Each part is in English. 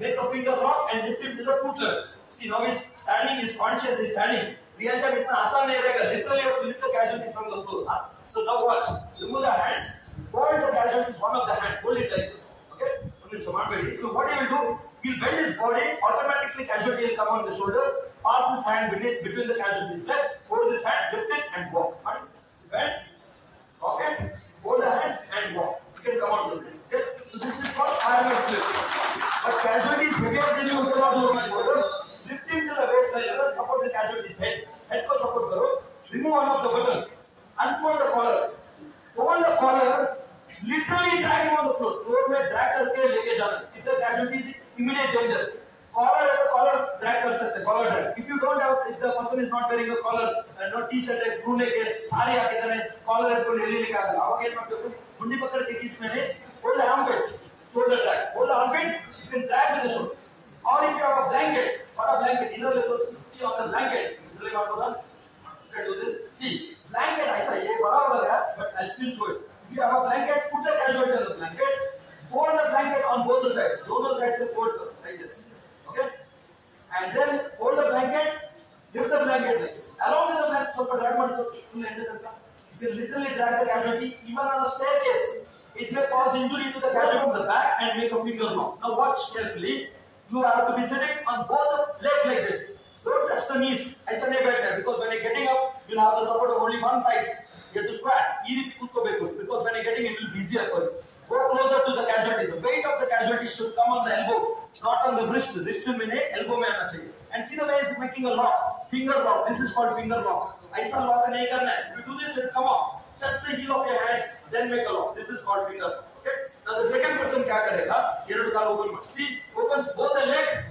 make a finger lock and lift him to the foot level. See, now he's standing, he's conscious, he's standing. Real time itna आसान नहीं रहेगा. Literally you have to lift the casualty from the floor. So now watch. Remove the hands. Hold the casualty one of the hand. Hold it like this. Okay? So what he will do? He'll bend his body. Automatically casualty will come on the shoulder. Pass this hand between the casualty's leg. Hold this hand, lift it and walk. Bend. Okay? Hold the hands and walk. You can come on to it. Okay? So this is called arm slip. But casualty is heavier than you would not do on my shoulder. Lift him to the waistline level. Support the casualty's head. Head ko support karo. Remove one of the button. Unfold the collar. Hold the collar. Literally drag him on the floor. Floor में drag करके लेके जाना. If the casualty is immediate danger. Collar drag कर सकते. Collar drag. If you don't have, if the person is not wearing a collar, no t-shirt है, crew लेके सारी आके करने collar इसको ले लेके आ गया. आओगे ना तो मुंडी पकड़ के खींच मैंने. Hold the armpit. Shoulder drag. Hold the armpit. You can drag with the shoulder. Or if you have a blanket, इधर ले तो see on the blanket. इधर ले बात होगा. Let's do this. See, blanket ऐसा ये बड़ा वाला है, but I'll still show it. If you have a blanket, put the casualty on the blanket. Fold the blanket on both the sides. Dono sides se fold like this. Okay? And then hold the blanket, lift the blanket like this. Along with the blanket, so drag mad karo. You can literally drag the casualty even on a staircase. It may cause injury to the casualty from the back and make a finger lock. Now watch carefully. You have to be sitting on both legs like this. Don't touch the knees. ऐसा नहीं बैठना है because when you're getting up, you'll have the support of only one thigh. You have to squat. Because when you're getting it, it will be easier for you. Go closer to the casualty. The weight of the casualty should come on the elbow, not on the wrist. Wrist में elbow में आना चाहिए. And see the way he's making a lock, finger lock. This is called finger lock. ऐसा lock नहीं करना है. If you do this, it come off. Touch the heel of your hand, then make a lock. This is called finger lock. Okay. Now the second person क्या करेगा? ये लोग का open मत. See, opens both the leg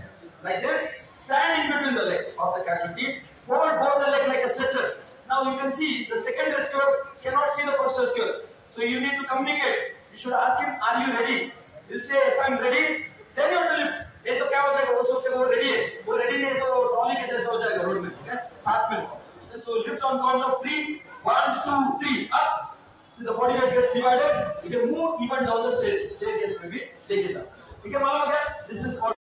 like this. Stand in between the leg of the casualty. Hold both the leg like a stretcher. Now you can see the second rescuer cannot see the first rescuer. So you need to communicate. You should ask him, are you ready? He'll say, yes, I'm ready. Then you have to lift. ये तो क्या हो जाएगा? वो सोचेगा वो ready है. वो ready नहीं है तो ट्रॉली के जैसा हो जाएगा रोड में. साथ में. So lift on count of 3. 1, 2, 3. Up. So the body weight gets divided. You can move even down the staircase maybe. Take it up. ठीक है मालूम है क्या? This is called